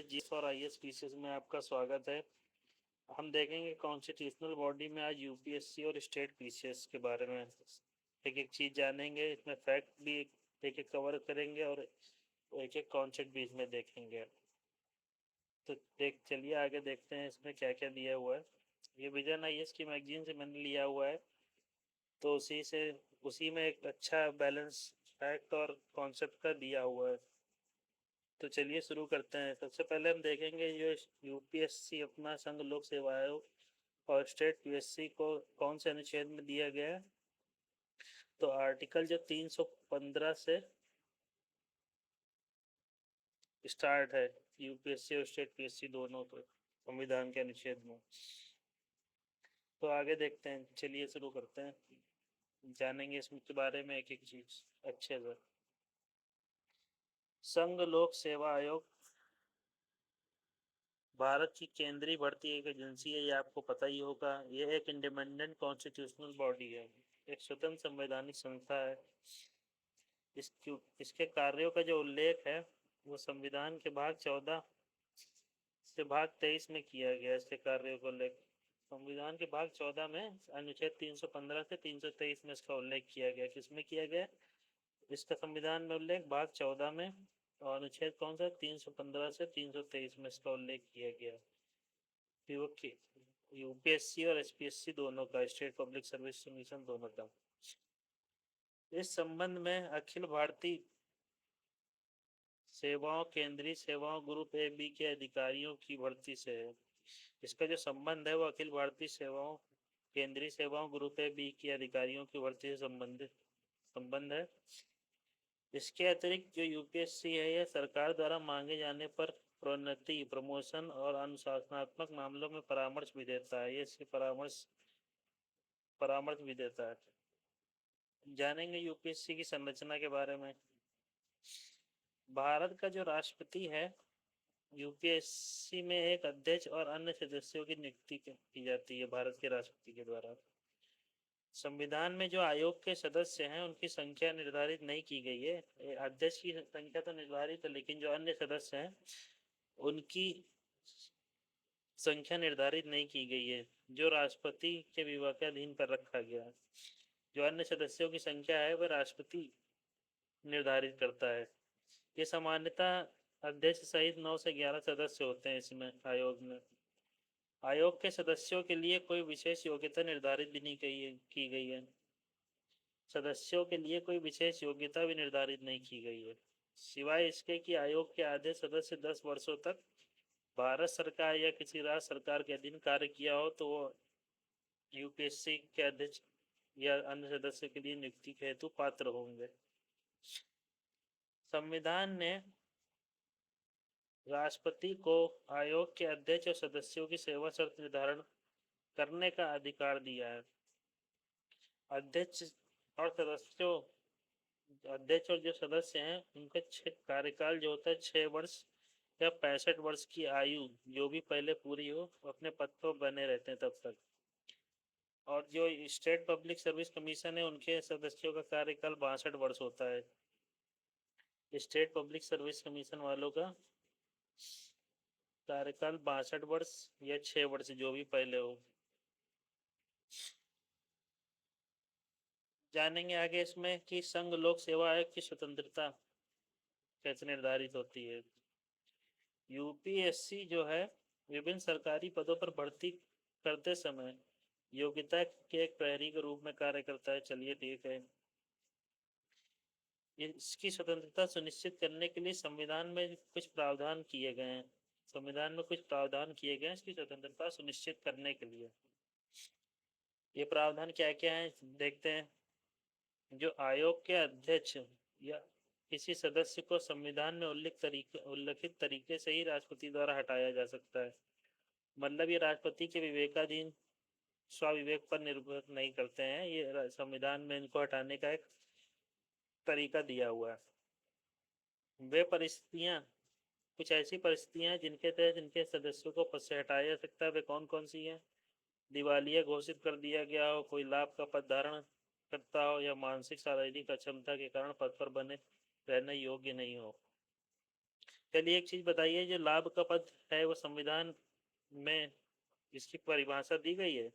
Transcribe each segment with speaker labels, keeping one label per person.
Speaker 1: GS और IAS PCS में आपका स्वागत है। हम देखेंगे कॉन्स्टिट्यूशनल बॉडी में आज यूपीएससी और स्टेट पीसीएस के बारे में एक एक चीज़ जानेंगे। इसमें फैक्ट भी एक एक कवर करेंगे और एक एक कॉन्सेप्ट भी इसमें देखेंगे। तो चलिए आगे देखते हैं इसमें क्या क्या दिया हुआ है। ये विजन आईएएस की मैगजीन से मैंने लिया हुआ है, तो उसी में एक अच्छा बैलेंस फैक्ट और कॉन्सेप्ट का दिया हुआ है। तो चलिए शुरू करते हैं। सबसे पहले हम देखेंगे जो यूपीएससी अपना संघ लोक सेवा आयोग और स्टेट पीएससी को कौन से अनुच्छेद में दिया गया है। तो आर्टिकल जो 315 से स्टार्ट है यूपीएससी और स्टेट पीएससी दोनों को संविधान के अनुच्छेद में। तो आगे देखते हैं, चलिए शुरू करते हैं, जानेंगे इसके बारे में एक एक चीज अच्छे से। संघ लोक सेवा आयोग भारत की केंद्रीय भर्ती एक एजेंसी है, ये आपको पता ही होगा। ये एक इंडिपेंडेंट कॉन्स्टिट्यूशनल बॉडी है, एक स्वतंत्र संवैधानिक संस्था है। इसके कार्यों का जो उल्लेख है वो संविधान के भाग 14 से भाग 23 में किया गया। इसके कार्यों का उल्लेख संविधान के भाग 14 में अनुच्छेद 315 से 323 में इसका उल्लेख किया गया। किसमें किया गया इसका संविधान में उल्लेख? भाग 14 में। और अनुच्छेद कौन सा? 315 से 323 में इसका उल्लेख किया गया। यूपीएससी और एसपीएससी दोनों का, स्टेट पब्लिक सर्विस कमीशन दोनों का। इस संबंध में अखिल भारतीय सेवाओं केंद्रीय सेवाओं ग्रुप ए बी के अधिकारियों की भर्ती से है। इसका जो संबंध है वो अखिल भारतीय सेवाओं केंद्रीय सेवाओं ग्रुप ए बी के अधिकारियों की भर्ती से संबंध है। इसके अतिरिक्त जो यूपीएससी है यह सरकार द्वारा मांगे जाने पर प्रोन्नति, प्रमोशन और अनुशासनात्मक मामलों में परामर्श भी देता है। ये इसके परामर्श भी देता है। जानेंगे यूपीएससी की संरचना के बारे में। भारत का जो राष्ट्रपति है, यूपीएससी में एक अध्यक्ष और अन्य सदस्यों की नियुक्ति की जाती है भारत के राष्ट्रपति के द्वारा। संविधान में जो आयोग के सदस्य हैं उनकी संख्या निर्धारित नहीं की गई है। अध्यक्ष की संख्या तो निर्धारित है, लेकिन जो अन्य सदस्य हैं उनकी संख्या निर्धारित नहीं की गई है, जो राष्ट्रपति के विवेकाधीन पर रखा गया है। जो अन्य सदस्यों की संख्या है वह राष्ट्रपति निर्धारित करता है। ये सामान्यतः अध्यक्ष सहित 9 से 11 सदस्य होते हैं इसमें आयोग में। आयोग के सदस्यों के लिए कोई विशेष योग्यता निर्धारित भी नहीं की गई है। सदस्यों के लिए कोई विशेष योग्यता भी निर्धारित नहीं की गई है, सिवाय इसके कि आयोग के आधे सदस्य 10 वर्षों तक भारत सरकार या किसी राज्य सरकार के अधीन कार्य किया हो तो वो यूपीएससी के अध्यक्ष या अन्य सदस्य के लिए नियुक्ति के हेतु पात्र होंगे। संविधान ने राष्ट्रपति को आयोग के अध्यक्ष और सदस्यों की सेवा शर्त निर्धारण करने का अधिकार दिया है। अध्यक्ष और सदस्यों अध्यक्ष और जो सदस्य हैं उनका कार्यकाल जो होता है 6 वर्ष या 65 वर्ष की आयु जो भी पहले पूरी हो अपने पद पर बने रहते हैं तब तक। और जो स्टेट पब्लिक सर्विस कमीशन है उनके सदस्यों का कार्यकाल 62 वर्ष होता है। स्टेट पब्लिक सर्विस कमीशन वालों का कार्यकाल 62 वर्ष या 6 वर्ष जो भी पहले हो। जानेंगे आगे इसमें कि संघ लोक सेवा आयोग की स्वतंत्रता कैसे निर्धारित होती है। यूपीएससी जो है विभिन्न सरकारी पदों पर भर्ती करते समय योग्यता के एक प्रहरी के रूप में कार्य करता है। चलिए ठीक है। इसकी स्वतंत्रता सुनिश्चित करने के लिए संविधान में कुछ प्रावधान किए गए हैं। इसकी स्वतंत्रता सुनिश्चित करने के लिए। ये प्रावधान क्या क्या है देखते हैं। जो आयोग के अध्यक्ष या किसी सदस्य को संविधान में उल्लिखित तरीके से ही राष्ट्रपति द्वारा हटाया जा सकता है। मतलब ये राष्ट्रपति के विवेकाधीन स्वाविवेक पर निर्भर नहीं करते हैं, ये संविधान में इनको हटाने का एक तरीका दिया हुआ है। वे परिस्थितियां कुछ ऐसी परिस्थितियां हैं जिनके तहत इनके सदस्यों को पद से हटाया जा सकता है। वे कौन कौन सी हैं? दिवालिया घोषित कर दिया गया हो, कोई लाभ का पद धारण करता हो, या मानसिक शारीरिक अक्षमता के कारण पद पर बने रहने योग्य नहीं हो। चलिए एक चीज बताइए, जो लाभ का पद है वो संविधान में इसकी परिभाषा दी गई है?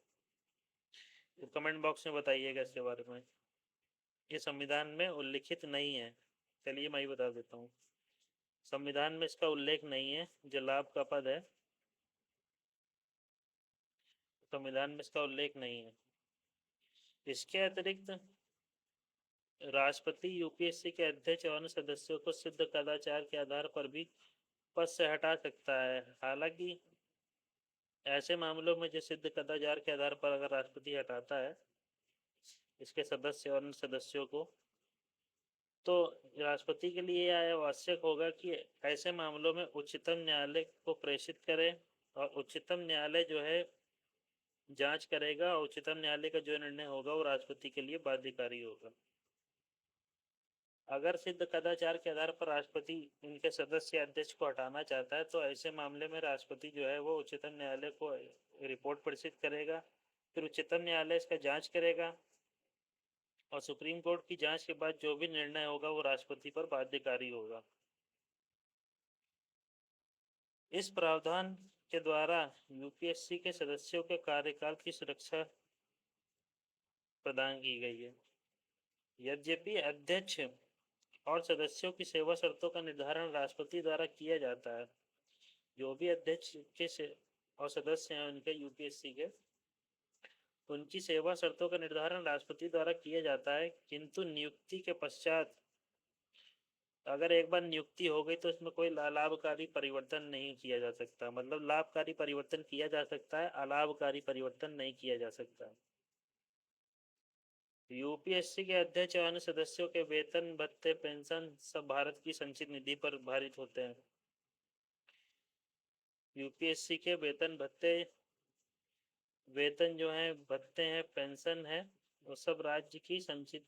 Speaker 1: तो कमेंट बॉक्स में बताइएगा इसके बारे में। ये संविधान में उल्लिखित नहीं है। चलिए मैं ही बता देता हूँ, संविधान में इसका उल्लेख नहीं है। जो लाभ का पद है, संविधान में इसका उल्लेख नहीं है। इसके अतिरिक्त राष्ट्रपति यूपीएससी के अध्यक्ष और अन्य सदस्यों को सिद्ध कदाचार के आधार पर भी पद से हटा सकता है। हालांकि ऐसे मामलों में जो सिद्ध कदाचार के आधार पर अगर राष्ट्रपति हटाता है इसके सदस्य और अन्य सदस्यों को, तो राष्ट्रपति के लिए यह आवश्यक होगा कि ऐसे मामलों में उच्चतम न्यायालय को प्रेषित करें, और उच्चतम न्यायालय जो है जांच करेगा, और उच्चतम न्यायालय का जो निर्णय होगा वो राष्ट्रपति के लिए बाध्यकारी होगा। अगर सिद्ध कदाचार के आधार पर राष्ट्रपति इनके सदस्य अध्यक्ष को हटाना चाहता है, तो ऐसे मामले में राष्ट्रपति जो है वो उच्चतम न्यायालय को रिपोर्ट प्रेषित करेगा, फिर उच्चतम न्यायालय इसका जांच करेगा, और सुप्रीम कोर्ट की जांच के बाद जो भी निर्णय होगा वो राष्ट्रपति पर बाध्यकारी होगा। इस प्रावधान के द्वारा यूपीएससी के सदस्यों के कार्यकाल की सुरक्षा प्रदान की गई है। यद्यपि अध्यक्ष और सदस्यों की सेवा शर्तों का निर्धारण राष्ट्रपति द्वारा किया जाता है। जो भी अध्यक्ष के और सदस्य हैं उनके यूपीएससी के, उनकी सेवा शर्तों का निर्धारण राष्ट्रपति द्वारा किया जाता है, किंतु नियुक्ति के पश्चात अगर एक बार नियुक्ति हो गई तो इसमें कोई लाभकारी परिवर्तन नहीं किया जा सकता। मतलब लाभकारी परिवर्तन किया जा सकता है, अलाभकारी परिवर्तन नहीं किया जा सकता। यूपीएससी के अध्यक्ष और अन्य सदस्यों के वेतन, भत्ते, पेंशन सब भारत की संचित निधि पर भारित होते हैं। यूपीएससी के वेतन, भत्ते, वेतन जो है, भत्ते हैं, पेंशन है, वो सब राज्य की संचित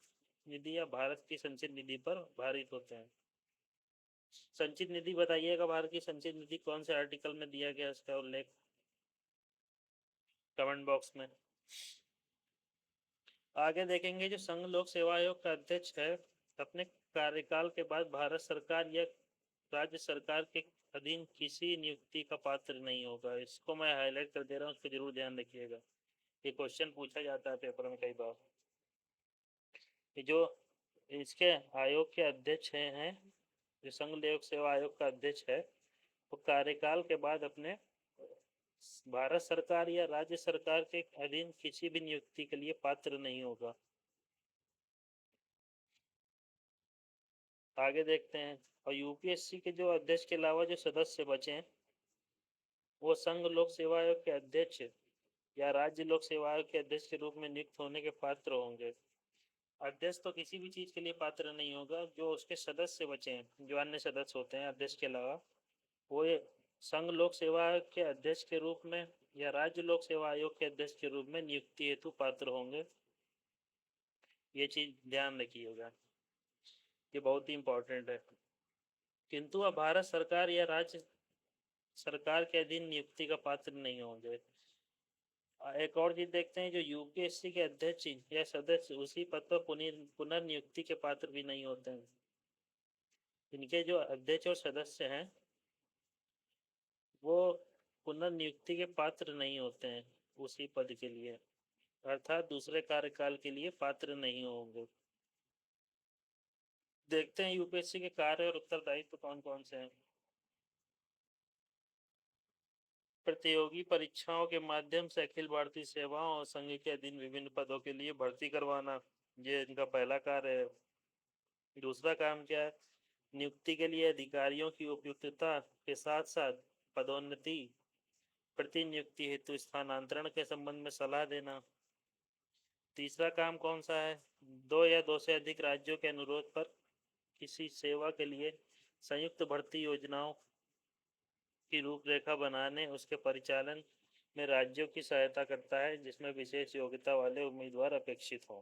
Speaker 1: निधि या भारत की संचित निधि पर भारित होते हैं। संचित निधि बताइएगा, भारत की संचित निधि कौन से आर्टिकल में दिया गया, इसका उल्लेख कमेंट बॉक्स में। आगे देखेंगे, जो संघ लोक सेवा आयोग का अध्यक्ष है अपने कार्यकाल के बाद भारत सरकार या राज्य सरकार के अधीन किसी नियुक्ति का पात्र नहीं होगा। इसको मैं हाईलाइट कर दे रहा हूँ, उसको जरूर ध्यान रखिएगा। ये क्वेश्चन पूछा जाता है पेपर में कई बार। जो इसके आयोग के अध्यक्ष हैं, जो संघ लोक सेवा आयोग का अध्यक्ष है, वो कार्यकाल के बाद अपने भारत सरकार या राज्य सरकार के अधीन किसी भी नियुक्ति के लिए पात्र नहीं होगा। आगे देखते हैं। और यूपीएससी के जो अध्यक्ष के अलावा जो सदस्य बचे हैं वो संघ लोक सेवा आयोग के अध्यक्ष या राज्य लोक सेवा आयोग के अध्यक्ष के रूप में नियुक्त होने के पात्र होंगे। अध्यक्ष तो किसी भी चीज के लिए पात्र नहीं होगा। जो उसके सदस्य बचे हैं, जो अन्य सदस्य होते हैं अध्यक्ष के अलावा, वो संघ लोक सेवा आयोग के अध्यक्ष के रूप में या राज्य लोक सेवा आयोग के अध्यक्ष के रूप में नियुक्ति हेतु पात्र होंगे। ये चीज ध्यान रखिएगा, ये बहुत ही इंपॉर्टेंट है। किंतु अब भारत सरकार या राज्य सरकार के अधीन नियुक्ति का पात्र नहीं होंगे। एक और चीज देखते हैं, जो यूपीएससी के अध्यक्ष या सदस्य उसी पद पर पुनर्नियुक्ति के पात्र भी नहीं होते हैं। इनके जो अध्यक्ष और सदस्य हैं वो पुनर्नियुक्ति के पात्र नहीं होते हैं उसी पद के लिए, अर्थात दूसरे कार्यकाल के लिए पात्र नहीं होंगे। देखते हैं यूपीएससी के कार्य और उत्तरदायित्व कौन कौन से हैं। प्रतियोगी परीक्षाओं के माध्यम से अखिल भारतीय सेवाओं और संघ के अधीन विभिन्न पदों के लिए भर्ती करवाना, ये इनका पहला कार्य है। दूसरा काम क्या है, नियुक्ति के लिए अधिकारियों की उपयुक्तता के साथ साथ पदोन्नति, प्रतिनियुक्ति हेतु स्थानांतरण के संबंध में सलाह देना। तीसरा काम कौन सा है, दो या दो से अधिक राज्यों के अनुरोध पर किसी सेवा के लिए संयुक्त भर्ती योजनाओं की रूपरेखा बनाने, उसके परिचालन में राज्यों की सहायता करता है जिसमें विशेष योग्यता वाले उम्मीदवार अपेक्षित हों।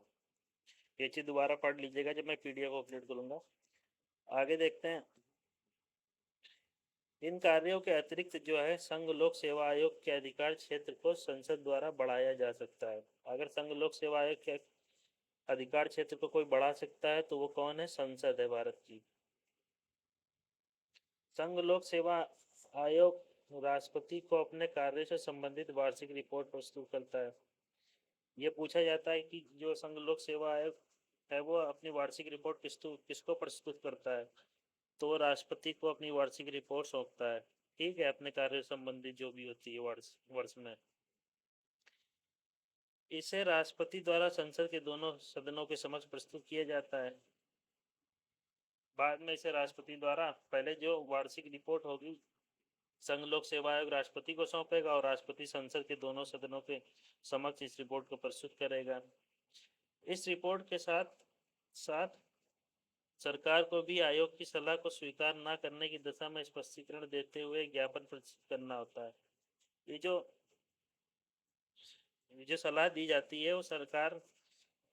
Speaker 1: ये चीज दोबारा पढ़ लीजिएगा जब मैं पीडीएफ अपलोड करूंगा। आगे देखते हैं, इन कार्यों के अतिरिक्त जो है संघ लोक सेवा आयोग के अधिकार क्षेत्र को संसद द्वारा बढ़ाया जा सकता है। अगर संघ लोक सेवा आयोग के अधिकार क्षेत्र को कोई बढ़ा सकता है तो वो कौन है, संसद है भारत की। संघ लोक सेवा आयोग राष्ट्रपति को अपने कार्य से संबंधित वार्षिक रिपोर्ट प्रस्तुत करता है। ये पूछा जाता है कि जो संघ लोक सेवा आयोग है वो अपनी वार्षिक रिपोर्ट किसको प्रस्तुत करता है, तो वो राष्ट्रपति को अपनी वार्षिक रिपोर्ट सौंपता है। ठीक है, अपने कार्य संबंधित जो भी होती है वर्ष वर्ष में। इसे राष्ट्रपति द्वारा संसद के दोनों सदनों के समक्ष प्रस्तुत किया जाता है। बाद में इसे राष्ट्रपति द्वारा पहले जो वार्षिक रिपोर्ट होगी संघ लोक सेवा आयोग राष्ट्रपति को सौंपेगा और राष्ट्रपति संसद के दोनों सदनों के समक्ष इस रिपोर्ट को प्रस्तुत करेगा। इस रिपोर्ट के साथ साथ सरकार को भी आयोग की सलाह को स्वीकार न करने की दशा में स्पष्टीकरण देते हुए ज्ञापन प्रस्तुत करना होता है। ये जो सलाह दी जाती है वो सरकार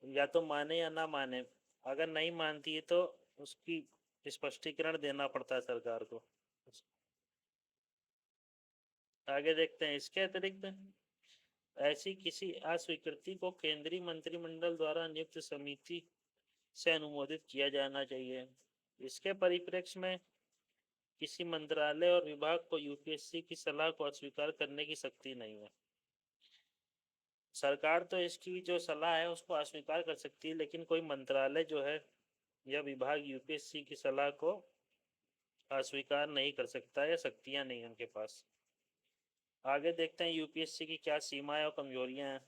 Speaker 1: या तो माने या ना माने, अगर नहीं मानती है तो उसकी स्पष्टीकरण देना पड़ता है सरकार को। आगे देखते हैं, इसके अतिरिक्त ऐसी किसी अस्वीकृति को केंद्रीय मंत्रिमंडल द्वारा नियुक्त समिति से अनुमोदित किया जाना चाहिए। इसके परिप्रेक्ष्य में किसी मंत्रालय और विभाग को यूपीएससी की सलाह को अस्वीकार करने की शक्ति नहीं है। सरकार तो इसकी जो सलाह है उसको अस्वीकार कर सकती है, लेकिन कोई मंत्रालय जो है या विभाग यूपीएससी की सलाह को अस्वीकार नहीं कर सकता, या शक्तियां नहीं है उनके पास। आगे देखते हैं यूपीएससी की क्या सीमाएं और कमजोरियां हैं।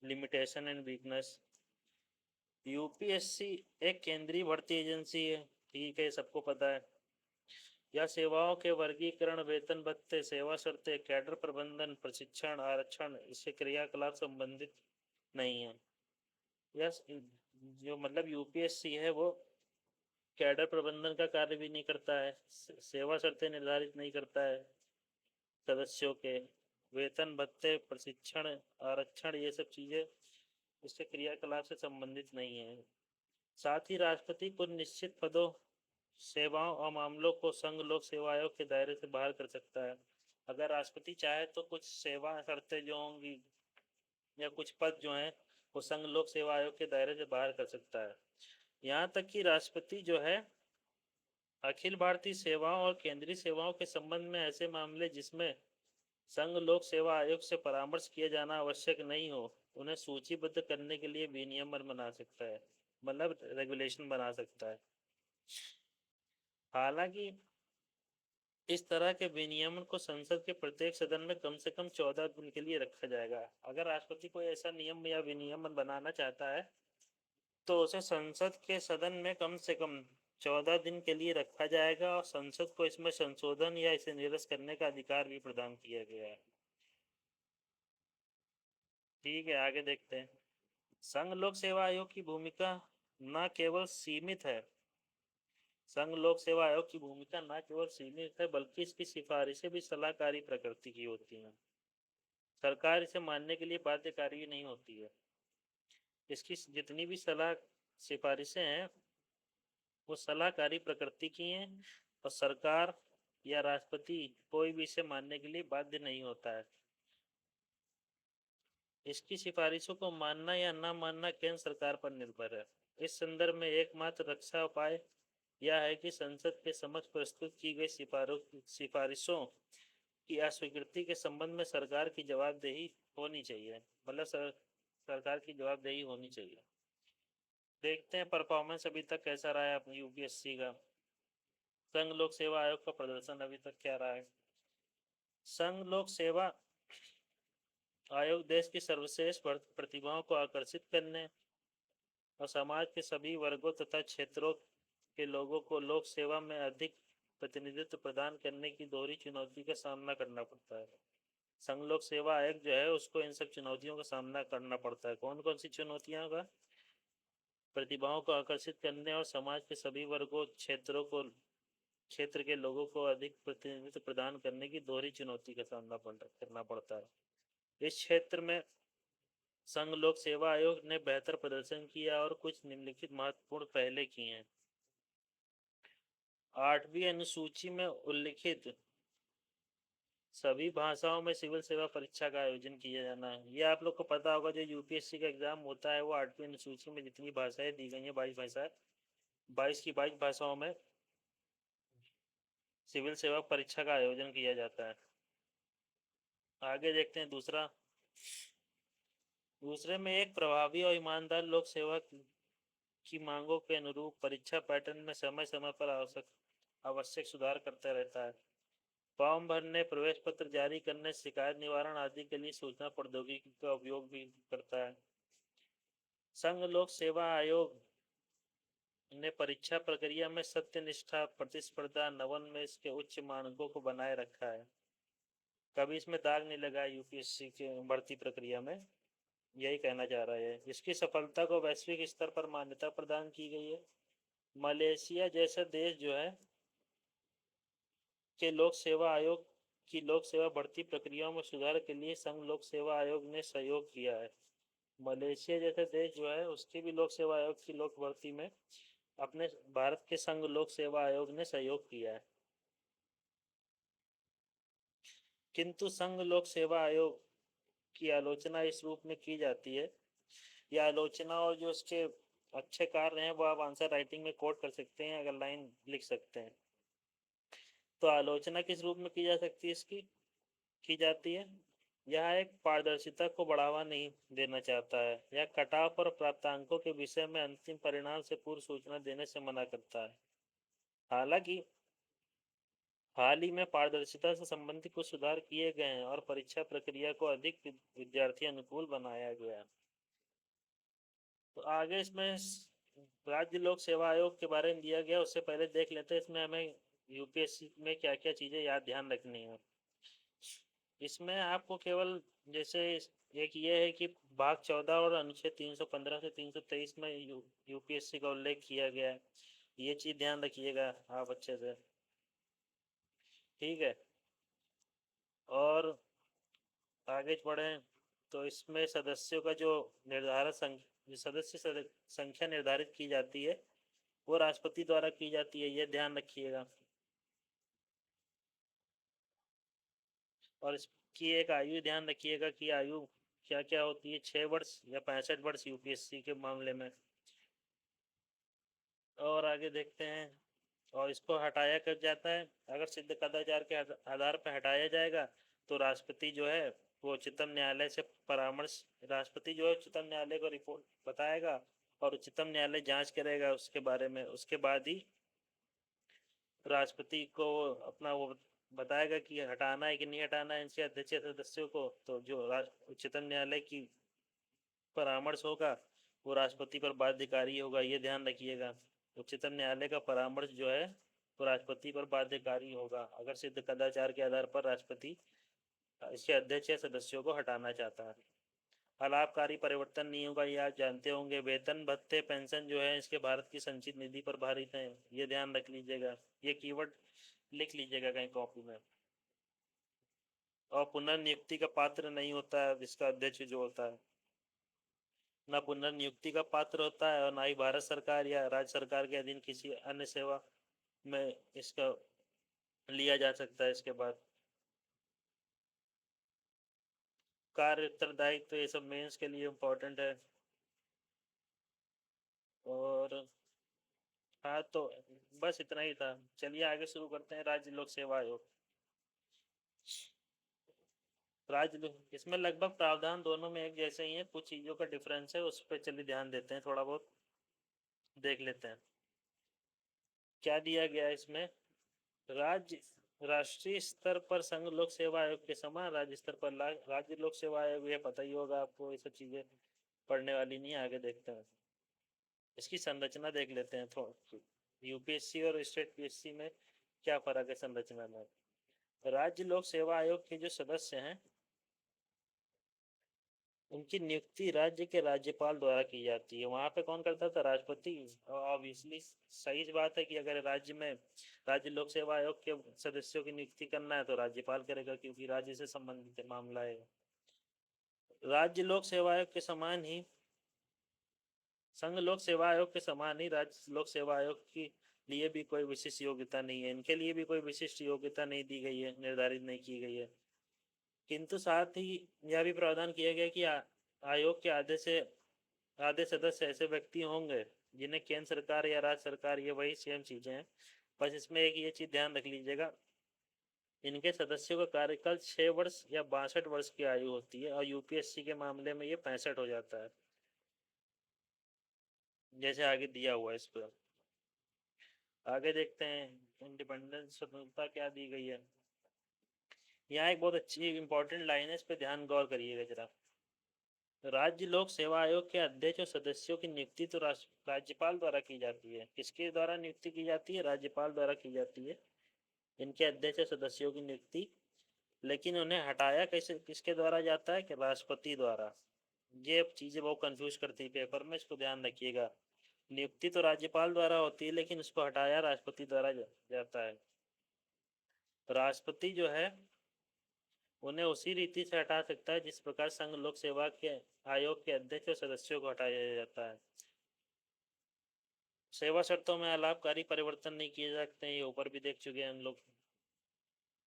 Speaker 1: Limitation and weakness. यूपीएससी एक केंद्रीय भर्ती एजेंसी है, ठीक है, सबको पता है। यह सेवाओं के वर्गीकरण, वेतन भत्ते, सेवा शर्तें, कैडर प्रबंधन, प्रशिक्षण, आरक्षण इससे क्रियाकलाप संबंधित नहीं है। यह जो मतलब यूपीएससी है वो कैडर प्रबंधन का कार्य भी नहीं करता है, सेवा शर्तें निर्धारित नहीं करता है सदस्यों के, वेतन भत्ते, प्रशिक्षण, आरक्षण ये सब चीजें इसके क्रियाकलाप से संबंधित नहीं है। साथ ही राष्ट्रपति कुछ निश्चित पदों, सेवाओं और मामलों को संघ लोक सेवा आयोग के दायरे से बाहर कर सकता है। अगर राष्ट्रपति चाहे तो कुछ सेवा शर्तें जो होंगी या कुछ पद जो हैं वो संघ लोक सेवा आयोग के दायरे से बाहर कर सकता है। यहाँ तक कि राष्ट्रपति जो है अखिल भारतीय सेवाओं और केंद्रीय सेवाओं के संबंध में ऐसे मामले जिसमें संघ लोक सेवा आयोग से परामर्श किया जाना आवश्यक नहीं हो, उन्हें सूचीबद्ध करने के लिए विनियमन बना सकता है, मतलब रेगुलेशन बना सकता है। हालांकि इस तरह के विनियमन को संसद के प्रत्येक सदन में कम से कम 14 दिन के लिए रखा जाएगा। अगर राष्ट्रपति कोई ऐसा नियम या विनियमन बनाना चाहता है तो उसे संसद के सदन में कम से कम 14 दिन के लिए रखा जाएगा और संसद को इसमें संशोधन या इसे निरस्त करने का अधिकार भी प्रदान किया गया है। ठीक है, आगे देखते हैं। संघ लोक सेवा आयोग की भूमिका न केवल सीमित है, संघ लोक सेवा आयोग की भूमिका न केवल सीमित है बल्कि इसकी सिफारिशें भी सलाहकारी प्रकृति की होती हैं। सरकार इसे मानने के लिए बाध्यकारी नहीं होती है। इसकी जितनी भी सलाह सिफारिशें हैं वो सलाहकारी प्रकृति की हैं और सरकार या राष्ट्रपति कोई भी इसे मानने के लिए बाध्य नहीं होता है। इसकी सिफारिशों को मानना या न मानना केंद्र सरकार पर निर्भर है। इस संदर्भ में एकमात्र रक्षा उपाय यह है कि संसद के समक्ष प्रस्तुत की गई सिफारिशों की अस्वीकृति के संबंध में सरकार की जवाबदेही होनी चाहिए, मतलब सरकार की जवाबदेही होनी चाहिए। देखते हैं परफॉर्मेंस अभी तक कैसा रहा है अपनी यूपीएससी का। संघ लोक सेवा आयोग का प्रदर्शन अभी तक क्या रहा है। संघ लोक सेवा आयोग देश की सर्वश्रेष्ठ प्रतिभाओं को आकर्षित करने और समाज के सभी वर्गों तथा क्षेत्रों के लोगों को लोक सेवा में अधिक प्रतिनिधित्व प्रदान करने की दोहरी चुनौती का सामना करना पड़ता है। संघ लोक सेवा आयोग जो है उसको इन सब चुनौतियों का सामना करना पड़ता है। कौन कौन सी चुनौतियां का? प्रतिभाओं को आकर्षित करने और समाज के सभी वर्गों क्षेत्र के लोगों को अधिक प्रतिनिधित्व प्रदान करने की दोहरी चुनौती का सामना करना पड़ता है। इस क्षेत्र में संघ लोक सेवा आयोग ने बेहतर प्रदर्शन किया और कुछ निम्नलिखित महत्वपूर्ण पहले की हैं। 8वीं अनुसूची में उल्लिखित सभी भाषाओं में सिविल सेवा परीक्षा का आयोजन किया जाना है। ये आप लोग को पता होगा, जो यूपीएससी का एग्जाम होता है वो 8वीं अनुसूची में जितनी भाषाएं दी गई हैं 22 भाषाएं, 22 की 22 भाषाओं में सिविल सेवा परीक्षा का आयोजन किया जाता है। आगे देखते हैं दूसरे में एक प्रभावी और ईमानदार लोक सेवा की मांगों के अनुरूप परीक्षा पैटर्न में समय समय पर आवश्यक सुधार करता रहता है। फॉर्म भरने, प्रवेश पत्र जारी करने, शिकायत निवारण आदि के लिए सूचना प्रौद्योगिकी का उपयोग भी करता है। संघ लोक सेवा आयोग ने परीक्षा प्रक्रिया में सत्यनिष्ठा, प्रतिस्पर्धा, नवोन्मेष के उच्च मानकों को बनाए रखा है। कभी इसमें दाग नहीं लगा यूपीएससी के भर्ती प्रक्रिया में, यही कहना चाह रहा है। इसकी सफलता को वैश्विक स्तर पर मान्यता प्रदान की गई है। मलेशिया जैसा देश जो है के लोक सेवा आयोग की लोक सेवा भर्ती प्रक्रियाओं में सुधार के लिए संघ लोक सेवा आयोग ने सहयोग किया है। मलेशिया जैसे देश जो है उसके भी लोक सेवा आयोग की लोक भर्ती में अपने भारत के संघ लोक सेवा आयोग ने सहयोग किया है। किंतु संघ लोक सेवा आयोग की आलोचना इस रूप में की जाती है, यह आलोचना और जो उसके अच्छे कार्य हैं वो आप आंसर राइटिंग में कोट कर सकते हैं, अगर लाइन लिख सकते हैं। तो आलोचना किस रूप में की जा सकती है इसकी की जाती है। यह एक पारदर्शिता को बढ़ावा नहीं देना चाहता है। यह कटाव और प्राप्तांकों के विषय में अंतिम परिणाम से पूर्व सूचना देने से मना करता है। हालांकि हाल ही में पारदर्शिता से संबंधित कुछ सुधार किए गए हैं और परीक्षा प्रक्रिया को अधिक विद्यार्थी अनुकूल बनाया गया है। तो आगे इसमें राज्य लोक सेवा आयोग के बारे में दिया गया, उससे पहले देख लेते हैं इसमें हमें यूपीएससी में क्या क्या चीज़ें याद ध्यान रखनी है। इसमें आपको केवल जैसे एक ये है कि भाग 14 और अनुच्छेद 315 से 323 में यूपीएससी का उल्लेख किया गया है, ये चीज़ ध्यान रखिएगा आप अच्छे से, ठीक है। और आगे बढ़े तो इसमें सदस्यों का जो निर्धारित सदस्य संख्या निर्धारित की जाती है वो राष्ट्रपति द्वारा की जाती है, ये ध्यान रखिएगा। और इसकी एक आयु ध्यान रखिएगा कि आयु क्या क्या होती है, 6 वर्ष या 65 वर्ष यूपीएससी के मामले में। और आगे देखते हैं, और इसको हटाया कर जाता है, अगर सिद्ध कदाचार के आधार पर हटाया जाएगा तो राष्ट्रपति जो है वो उच्चतम न्यायालय से परामर्श, राष्ट्रपति जो है उच्चतम न्यायालय को रिपोर्ट बताएगा और उच्चतम न्यायालय जांच करेगा उसके बारे में। उसके बाद ही राष्ट्रपति को अपना वो बताएगा कि हटाना है कि नहीं हटाना है इनसे अध्यक्ष सदस्यों को। तो जो उच्चतम न्यायालय की परामर्श होगा वो राष्ट्रपति पर बाध्यकारी होगा, ये ध्यान रखिएगा। उच्चतम न्यायालय का परामर्श जो है वो राष्ट्रपति पर बाध्यकारी होगा अगर सिद्ध कदाचार के आधार पर राष्ट्रपति इसके अध्यक्ष या सदस्यों को हटाना चाहता है। अलाभकारी परिवर्तन नहीं होगा, ये आप जानते होंगे। वेतन भत्ते पेंशन जो है इसके भारत की संचित निधि पर भारित है, ये ध्यान रख लीजिएगा, ये कीवर्ड लिख लीजिएगा कहीं कॉपी में। और पुनर्नियुक्ति का पात्र नहीं होता है इसका अध्यक्ष जो होता है, ना पुनर्नियुक्ति का पात्र होता है और ना ही भारत सरकार या राज्य सरकार के अधीन किसी अन्य सेवा में इसका लिया जा सकता है। इसके बाद कार्य उत्तरदायित्व, ये सब मेंस के लिए इम्पोर्टेंट है। और हाँ, तो बस इतना ही था। चलिए आगे शुरू करते हैं। राज्य लोक सेवा आयोग, इसमें लगभग प्रावधान दोनों में एक जैसे ही है, कुछ चीज़ों का डिफरेंस है, उस पर चलिए ध्यान देते हैं, थोड़ा बहुत देख लेते हैं क्या दिया गया है इसमें। राज्य राष्ट्रीय स्तर पर संघ लोक सेवा आयोग के समान राज्य स्तर पर राज्य लोक सेवा आयोग, ये पता ही होगा आपको, ये सब चीज़ें पढ़ने वाली नहीं है। आगे देखते हैं, इसकी संरचना देख लेते हैं थोड़ा, यूपीएससी और स्टेट पीएससी में क्या फर्क है संरचना में। राज्य लोक सेवा आयोग के जो सदस्य हैं उनकी नियुक्ति राज्य के राज्यपाल द्वारा की जाती है। वहां पे कौन करता था? राष्ट्रपति। ऑब्वियसली सही बात है कि अगर राज्य में राज्य लोक सेवा आयोग के सदस्यों की नियुक्ति करना है तो राज्यपाल करेगा, क्योंकि राज्य से संबंधित मामला है। राज्य लोक सेवा आयोग के समान ही संघ लोक सेवा आयोग के समान ही राज्य लोक सेवा आयोग की लिए भी कोई विशिष्ट योग्यता नहीं है, इनके लिए भी कोई विशिष्ट योग्यता नहीं दी गई है, निर्धारित नहीं की गई है। किंतु साथ ही यह भी प्रावधान किया गया कि आयोग के आधे सदस्य ऐसे व्यक्ति होंगे जिन्हें केंद्र सरकार या राज्य सरकार, ये वही सेम चीजें हैं, बस इसमें एक ये चीज ध्यान रख लीजिएगा इनके सदस्यों का कार्यकाल 6 वर्ष या 62 वर्ष की आयु होती है और यूपीएससी के मामले में ये 65 हो जाता है, जैसे आगे दिया हुआ है इस पर। आगे देखते हैं इंडिपेंडेंस स्वतंत्रता क्या दी गई है। यहाँ एक बहुत अच्छी इंपॉर्टेंट लाइन है, इस पर ध्यान गौर करिएगा जरा। राज्य लोक सेवा आयोग के अध्यक्ष और सदस्यों की नियुक्ति तो राज्यपाल द्वारा की जाती है। किसके द्वारा नियुक्ति की जाती है? राज्यपाल द्वारा की जाती है इनके अध्यक्ष और सदस्यों की नियुक्ति। लेकिन उन्हें हटाया कैसे, किसके द्वारा जाता है? कि राष्ट्रपति द्वारा। ये चीजें बहुत कंफ्यूज करती है पेपर में, इसको ध्यान रखिएगा। नियुक्ति तो राज्यपाल द्वारा होती है लेकिन उसको हटाया राष्ट्रपति द्वारा जाता है। राष्ट्रपति जो है उन्हें उसी रीति से हटा सकता है जिस प्रकार संघ लोक सेवा के आयोग के अध्यक्ष और सदस्यों को हटाया जाता है। सेवा शर्तों में अलाभकारी परिवर्तन नहीं किए जा सकते, ये ऊपर भी देख चुके हैं हम लोग।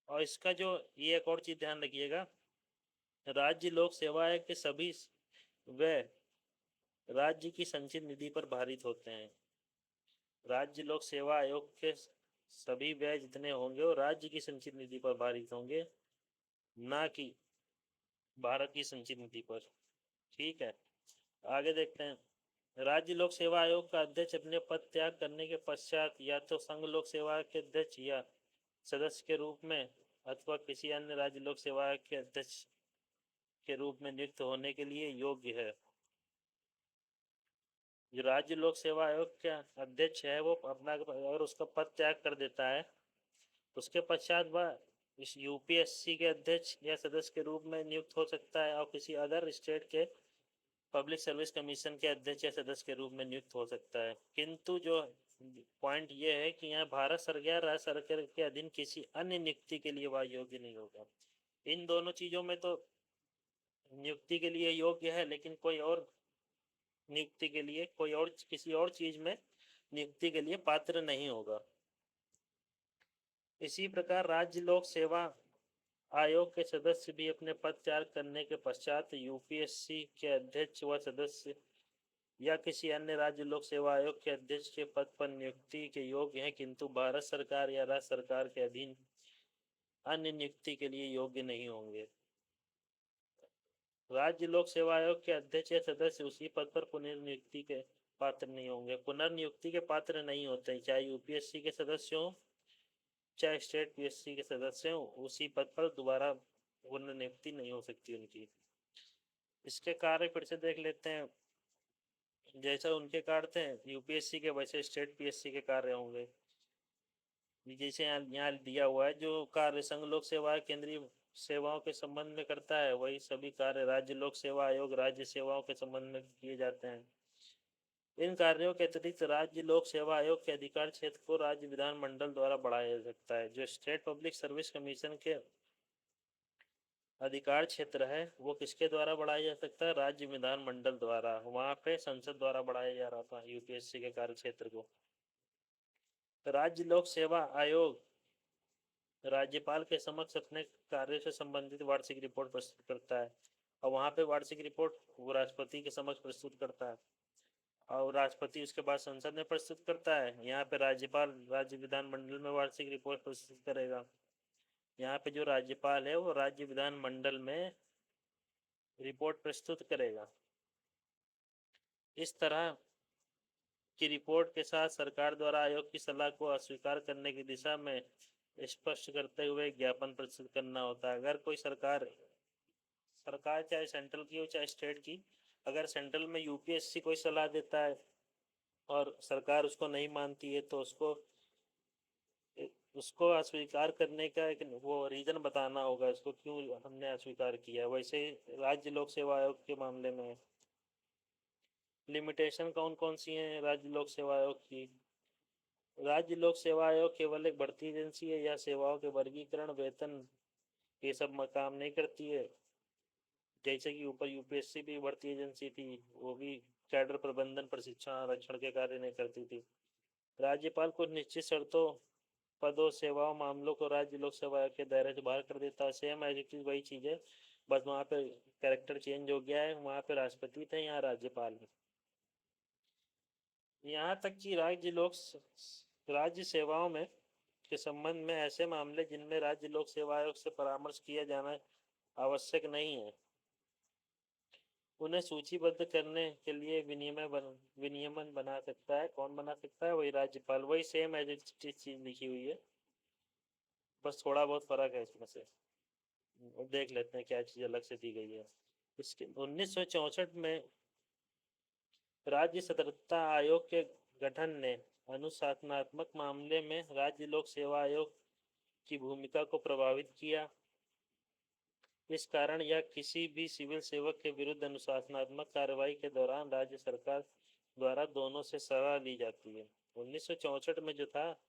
Speaker 1: और इसका जो ये एक और चीज ध्यान रखिएगा, राज्य लोक सेवा आयोग के सभी वे राज्य की संचित निधि पर भारित होते हैं। राज्य लोक सेवा आयोग के सभी व्यय जितने होंगे वो राज्य की संचित निधि पर भारित होंगे, ना कि भारत की संचित निधि पर। ठीक है, आगे देखते हैं। राज्य लोक सेवा आयोग का अध्यक्ष अपने पद त्याग करने के पश्चात या तो संघ लोक सेवा के अध्यक्ष या सदस्य के रूप में अथवा किसी अन्य राज्य लोक सेवा आयोग के अध्यक्ष के रूप में नियुक्त होने के लिए योग्य है। जो राज्य लोक सेवा आयोग का अध्यक्ष है वो अपना अगर उसका पद त्याग कर देता है, उसके पश्चात वह इस यूपीएससी के अध्यक्ष या सदस्य के रूप में नियुक्त हो सकता है और किसी अदर स्टेट के पब्लिक सर्विस कमीशन के अध्यक्ष या सदस्य के रूप में नियुक्त हो सकता है। किंतु जो पॉइंट ये है कि यहाँ भारत सरकार राज्य सरकार के अधीन किसी अन्य नियुक्ति के लिए वह योग्य नहीं होगा। इन दोनों चीजों में तो नियुक्ति के लिए योग्य है, लेकिन कोई और नियुक्ति के लिए, कोई और किसी और चीज में नियुक्ति के लिए पात्र नहीं होगा। इसी प्रकार राज्य लोक सेवा आयोग के सदस्य भी अपने पद त्याग करने के पश्चात यूपीएससी के अध्यक्ष व सदस्य या किसी अन्य राज्य लोक सेवा आयोग के अध्यक्ष के पद पर नियुक्ति के योग्य हैं, किंतु भारत सरकार या राज्य सरकार के अधीन अन्य नियुक्ति के लिए योग्य नहीं होंगे। राज्य लोक सेवा आयोग के अध्यक्ष या सदस्य उसी पद पर पुनर्नियुक्ति के पात्र नहीं होंगे। पुनर्नियुक्ति के पात्र नहीं होते, चाहे यूपीएससी के सदस्य हो चाहे स्टेट पीएससी के सदस्य हो, उसी पद पर दोबारा पुनर्नियुक्ति नहीं हो सकती उनकी। इसके कार्य फिर से देख लेते हैं। जैसा उनके कार्य थे यूपीएससी के, वैसे स्टेट पीएससी के कार्य होंगे। जैसे यहाँ दिया हुआ है, जो कार्य संघ लोक सेवा केंद्रीय सेवाओं के संबंध में करता है वही सभी कार्य राज्य लोक सेवा आयोग राज्य सेवाओं के संबंध में किए जाते हैं। इन कार्यों के अतिरिक्त राज्य लोक सेवा आयोग के अधिकार क्षेत्र को राज्य विधानमंडल द्वारा बढ़ाया जा सकता है। जो स्टेट पब्लिक सर्विस कमीशन के अधिकार क्षेत्र है वो किसके द्वारा बढ़ाया जा सकता है? राज्य विधानमंडल द्वारा। वहां पे संसद द्वारा बढ़ाया जा रहा था यूपीएससी के कार्य क्षेत्र को। राज्य लोक सेवा आयोग राज्यपाल के समक्ष अपने कार्य से संबंधित वार्षिक रिपोर्ट प्रस्तुत करता है और वहां पे वार्षिक रिपोर्ट वो राष्ट्रपति के समक्ष प्रस्तुत करता है और राष्ट्रपति उसके बाद संसद में प्रस्तुत करता है। यहाँ पे राज्यपाल राज्य विधानमंडल में वार्षिक रिपोर्ट प्रस्तुत करेगा। यहाँ पे जो राज्यपाल है वो राज्य विधानमंडल में रिपोर्ट प्रस्तुत करेगा। इस तरह की रिपोर्ट के साथ सरकार द्वारा आयोग की सलाह को अस्वीकार करने की दिशा में स्पष्ट करते हुए ज्ञापन प्रस्तुत करना होता है। अगर कोई सरकार चाहे सेंट्रल की हो चाहे स्टेट की, अगर सेंट्रल में यूपीएससी कोई सलाह देता है और सरकार उसको नहीं मानती है तो उसको अस्वीकार करने का एक वो रीजन बताना होगा इसको क्यों हमने अस्वीकार किया। वैसे राज्य लोक सेवा आयोग के मामले में लिमिटेशन कौन कौन सी हैं राज्य लोक सेवा आयोग की? राज्य लोक सेवा आयोग केवल एक भर्ती एजेंसी है या सेवाओं के वर्गीकरण वेतन ये सब काम नहीं करती है। जैसे कि ऊपर यूपीएससी भी भर्ती एजेंसी थी, वो भी कैडर प्रबंधन प्रशिक्षण आरक्षण के कार्य नहीं करती थी। राज्यपाल कुछ निश्चित शर्तों पदों सेवाओं मामलों को राज्य लोक सेवा आयोग के दायरे से बाहर कर देता है। सेम एज इट इज वही चीज है, बस वहाँ पे कैरेक्टर चेंज हो गया है। वहाँ पे राष्ट्रपति थे, यहाँ राज्यपाल है। यहाँ तक कि राज्य सेवाओं में के संबंध में ऐसे मामले जिनमें राज्य लोक सेवा आयोग से परामर्श किया जाना आवश्यक नहीं है, उन्हें सूचीबद्ध करने के लिए विनियमन बना सकता है। कौन बना सकता है? वही राज्यपाल। वही सेम एज इट चीज लिखी हुई है, बस थोड़ा बहुत फर्क है इसमें से। देख लेते हैं क्या चीज अलग से दी गई है। इसके 1964 में राज्य सतर्कता आयोग के गठन ने अनुशासनात्मक मामले में राज्य लोक सेवा आयोग की भूमिका को प्रभावित किया। इस कारण यह किसी भी सिविल सेवक के विरुद्ध अनुशासनात्मक कार्रवाई के दौरान राज्य सरकार द्वारा दोनों से सलाह ली जाती है। 1964 में जो था,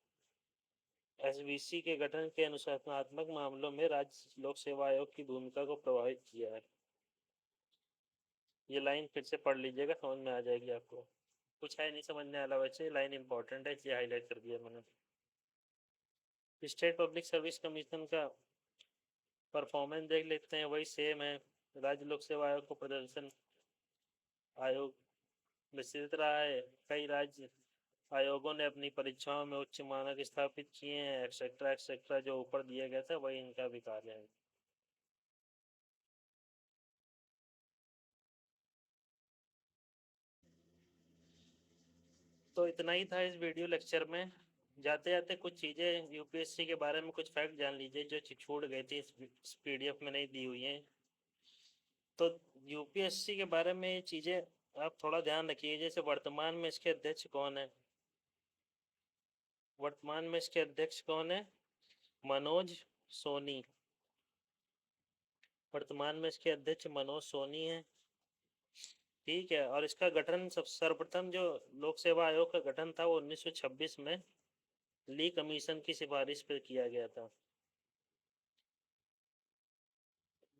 Speaker 1: एसवीसी के गठन के अनुशासनात्मक मामलों में राज्य लोक सेवा आयोग की भूमिका को प्रभावित किया है। ये लाइन फिर से पढ़ लीजिएगा, समझ में आ जाएगी आपको। कुछ है नहीं समझने वाला, वैसे लाइन इंपॉर्टेंट है इसलिए हाईलाइट कर दिया मैंने। स्टेट पब्लिक सर्विस कमीशन का परफॉर्मेंस देख लेते हैं, वही सेम है। राज्य लोक सेवा आयोग को प्रदर्शन आयोग विस्तृत रहा है। कई राज्य आयोगों ने अपनी परीक्षाओं में उच्च मानक स्थापित किए हैं, एक्सेट्रा एक्सेट्रा। जो ऊपर दिया गया था वही इनका भी कार्य है। तो इतना ही था इस वीडियो लेक्चर में। जाते जाते कुछ चीज़ें यूपीएससी के बारे में कुछ फैक्ट जान लीजिए जो छूट गई थी, इस पीडीएफ में नहीं दी हुई हैं। तो यूपीएससी के बारे में ये चीज़ें आप थोड़ा ध्यान रखिए। जैसे वर्तमान में इसके अध्यक्ष कौन है? वर्तमान में इसके अध्यक्ष कौन है? मनोज सोनी। वर्तमान में इसके अध्यक्ष मनोज सोनी है। ठीक है। और इसका गठन सर्वप्रथम जो लोक सेवा आयोग का गठन था वो 1926 में ली कमीशन की सिफारिश पर किया गया था।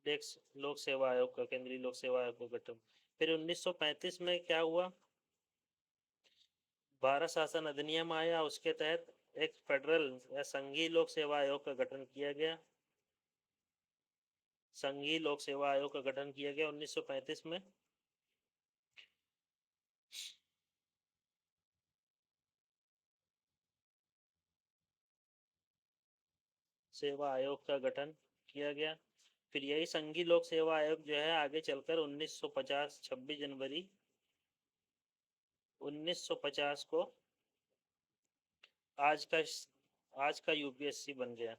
Speaker 1: लोक सेवा आयोग का, केंद्रीय लोक सेवा आयोग का गठन। फिर 1935 में क्या हुआ? भारत शासन अधिनियम आया, उसके तहत एक फेडरल या संघीय लोक सेवा आयोग का गठन किया गया। संघीय लोक सेवा आयोग का गठन किया गया 1935 में। सेवा आयोग का गठन किया गया। फिर यही संघीय लोक सेवा आयोग जो है आगे चलकर 1950 26 जनवरी 1950 को आज का यूपीएससी बन गया।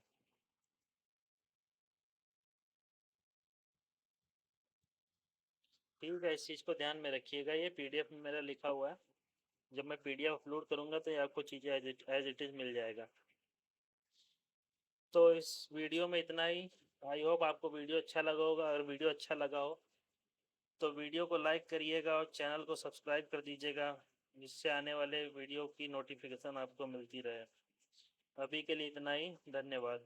Speaker 1: ठीक है, इस चीज़ को ध्यान में रखिएगा। ये पीडीएफ में मेरा लिखा हुआ है, जब मैं पीडीएफ अपलोड करूंगा तो ये आपको चीज़ें एज इट इज़ मिल जाएगा। तो इस वीडियो में इतना ही। आई होप आपको वीडियो अच्छा लगा होगा। अगर वीडियो अच्छा लगा हो तो वीडियो को लाइक करिएगा और चैनल को सब्सक्राइब कर दीजिएगा, जिससे आने वाले वीडियो की नोटिफिकेशन आपको मिलती रहे। अभी के लिए इतना ही, धन्यवाद।